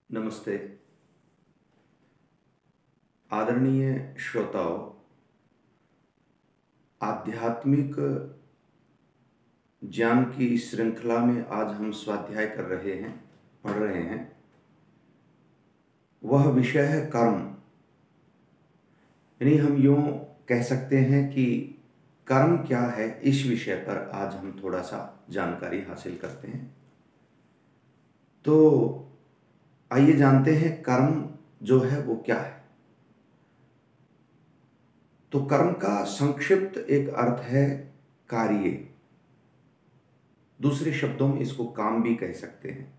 नमस्ते। आदरणीय श्रोताओं, आध्यात्मिक ज्ञान की इस श्रृंखला में आज हम स्वाध्याय कर रहे हैं, पढ़ रहे हैं। वह विषय है कर्म। यानी हम यूँ कह सकते हैं कि कर्म क्या है, इस विषय पर आज हम थोड़ा सा जानकारी हासिल करते हैं। तो आइए जानते हैं कर्म जो है वो क्या है। तो कर्म का संक्षिप्त एक अर्थ है कार्य। दूसरे शब्दों में इसको काम भी कह सकते हैं।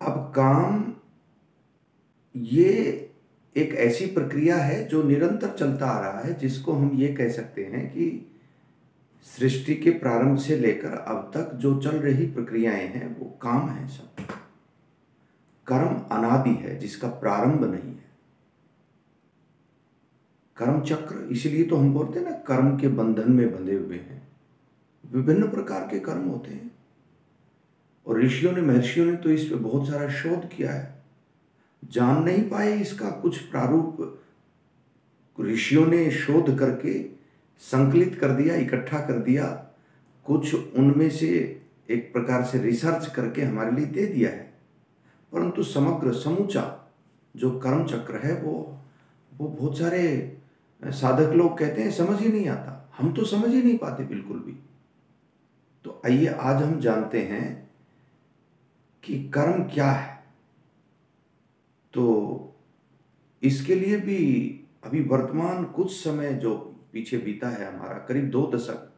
अब काम ये एक ऐसी प्रक्रिया है जो निरंतर चलता आ रहा है, जिसको हम ये कह सकते हैं कि सृष्टि के प्रारंभ से लेकर अब तक जो चल रही प्रक्रियाएं हैं वो काम है। सब कर्म अनादि है, जिसका प्रारंभ नहीं है। कर्म चक्र, इसलिए तो हम बोलते हैं ना, कर्म के बंधन में बंधे हुए हैं। विभिन्न प्रकार के कर्म होते हैं और ऋषियों ने, महर्षियों ने तो इस पे बहुत सारा शोध किया है। जान नहीं पाए इसका कुछ प्रारूप। ऋषियों ने शोध करके संकलित कर दिया, इकट्ठा कर दिया। कुछ उनमें से एक प्रकार से रिसर्च करके हमारे लिए दे दिया है। परंतु समग्र समूचा जो कर्म चक्र है वो बहुत सारे साधक लोग कहते हैं समझ ही नहीं आता। हम तो समझ ही नहीं पाते बिल्कुल भी। तो आइए आज हम जानते हैं कि कर्म क्या है। तो इसके लिए भी अभी वर्तमान कुछ समय जो पीछे बीता है हमारा, करीब 2 दशक,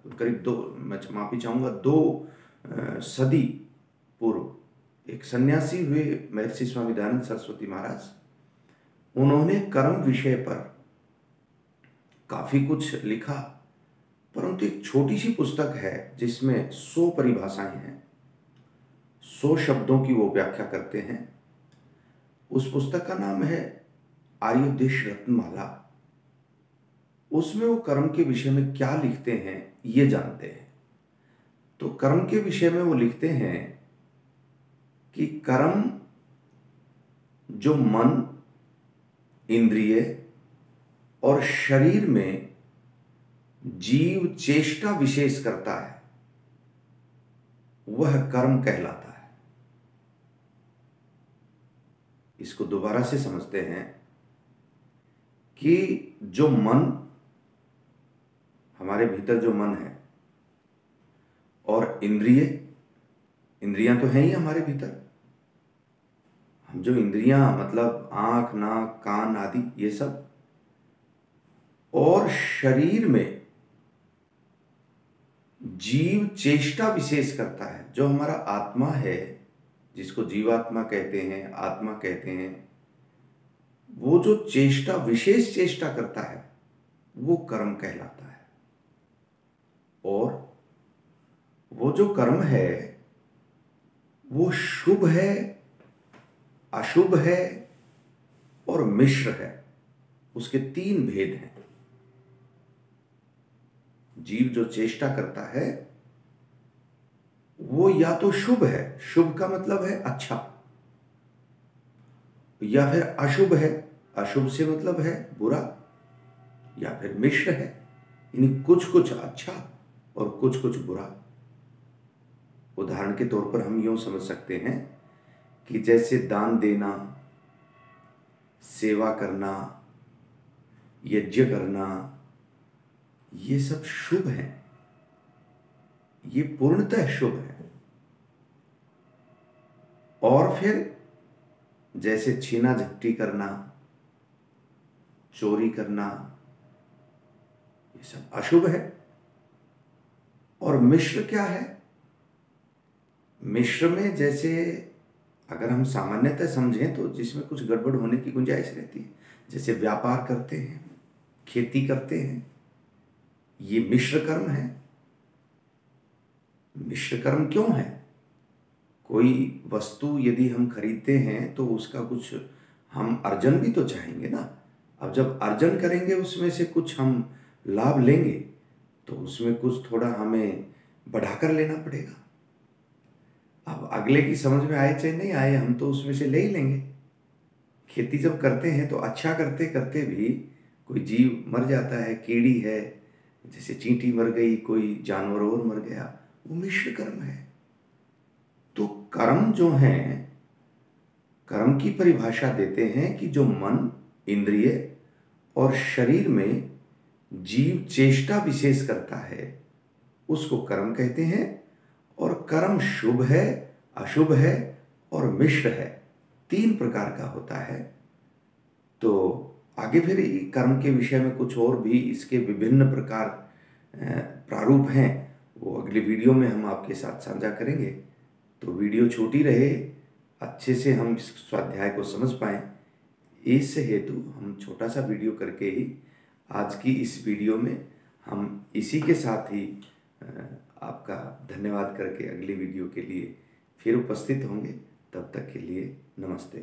मैं माफी चाहूँगा, 2 सदी पूर्व एक सन्यासी हुए महर्षि स्वामी दयानंद सरस्वती महाराज। उन्होंने कर्म विषय पर काफ़ी कुछ लिखा, परंतु एक छोटी सी पुस्तक है जिसमें 100 परिभाषाएं हैं, 100 शब्दों की वो व्याख्या करते हैं। उस पुस्तक का नाम है आर्योपदेश रत्नमाला। उसमें वो कर्म के विषय में क्या लिखते हैं ये जानते हैं। तो कर्म के विषय में वो लिखते हैं कि कर्म जो मन, इंद्रिय और शरीर में जीव चेष्टा विशेष करता है, वह कर्म कहलाता है। इसको दोबारा से समझते हैं कि जो मन, हमारे भीतर जो मन है, और इंद्रियां तो हैं ही हमारे भीतर। हम जो इंद्रियां मतलब आंख, नाक, कान आदि ये सब, और शरीर में जीव चेष्टा विशेष करता है। जो हमारा आत्मा है, जिसको जीवात्मा कहते हैं, आत्मा कहते हैं, वो जो चेष्टा, विशेष चेष्टा करता है, वो कर्म कहलाता है। और वो जो कर्म है वो शुभ है, अशुभ है और मिश्र है। उसके 3 भेद हैं। जीव जो चेष्टा करता है वो या तो शुभ है, शुभ का मतलब है अच्छा, या फिर अशुभ है, अशुभ से मतलब है बुरा, या फिर मिश्र है, यानी कुछ कुछ अच्छा और कुछ कुछ बुरा। उदाहरण के तौर पर हम यूं समझ सकते हैं कि जैसे दान देना, सेवा करना, यज्ञ करना, ये सब शुभ है, ये पूर्णतः शुभ है। और फिर जैसे छीना झपटी करना, चोरी करना, ये सब अशुभ है। और मिश्र क्या है? मिश्र में जैसे अगर हम सामान्यतः समझें तो जिसमें कुछ गड़बड़ होने की गुंजाइश रहती है, जैसे व्यापार करते हैं, खेती करते हैं, ये मिश्र कर्म है। मिश्र कर्म क्यों है? कोई वस्तु यदि हम खरीदते हैं तो उसका कुछ हम अर्जन भी तो चाहेंगे ना। अब जब अर्जन करेंगे उसमें से कुछ हम लाभ लेंगे तो उसमें कुछ थोड़ा हमें बढ़ाकर लेना पड़ेगा। अब अब अगले की समझ में आए चाहे नहीं आए, हम तो उसमें से ले ही लेंगे। खेती जब करते हैं तो अच्छा करते करते भी कोई जीव मर जाता है, कीड़ी है, जैसे चींटी मर गई, कोई जानवर और मर गया, वो मिश्र कर्म है। तो कर्म जो है, कर्म की परिभाषा देते हैं कि जो मन, इंद्रिय और शरीर में जीव चेष्टा विशेष करता है उसको कर्म कहते हैं। और कर्म शुभ है, अशुभ है और मिश्र है, 3 प्रकार का होता है। तो आगे फिर कर्म के विषय में कुछ और भी इसके विभिन्न प्रकार प्रारूप हैं, वो अगली वीडियो में हम आपके साथ साझा करेंगे। तो वीडियो छोटी रहे, अच्छे से हम इस स्वाध्याय को समझ पाएँ, इस हेतु हम छोटा सा वीडियो करके ही आज की इस वीडियो में हम इसी के साथ ही आपका धन्यवाद करके अगली वीडियो के लिए फिर उपस्थित होंगे। तब तक के लिए नमस्ते।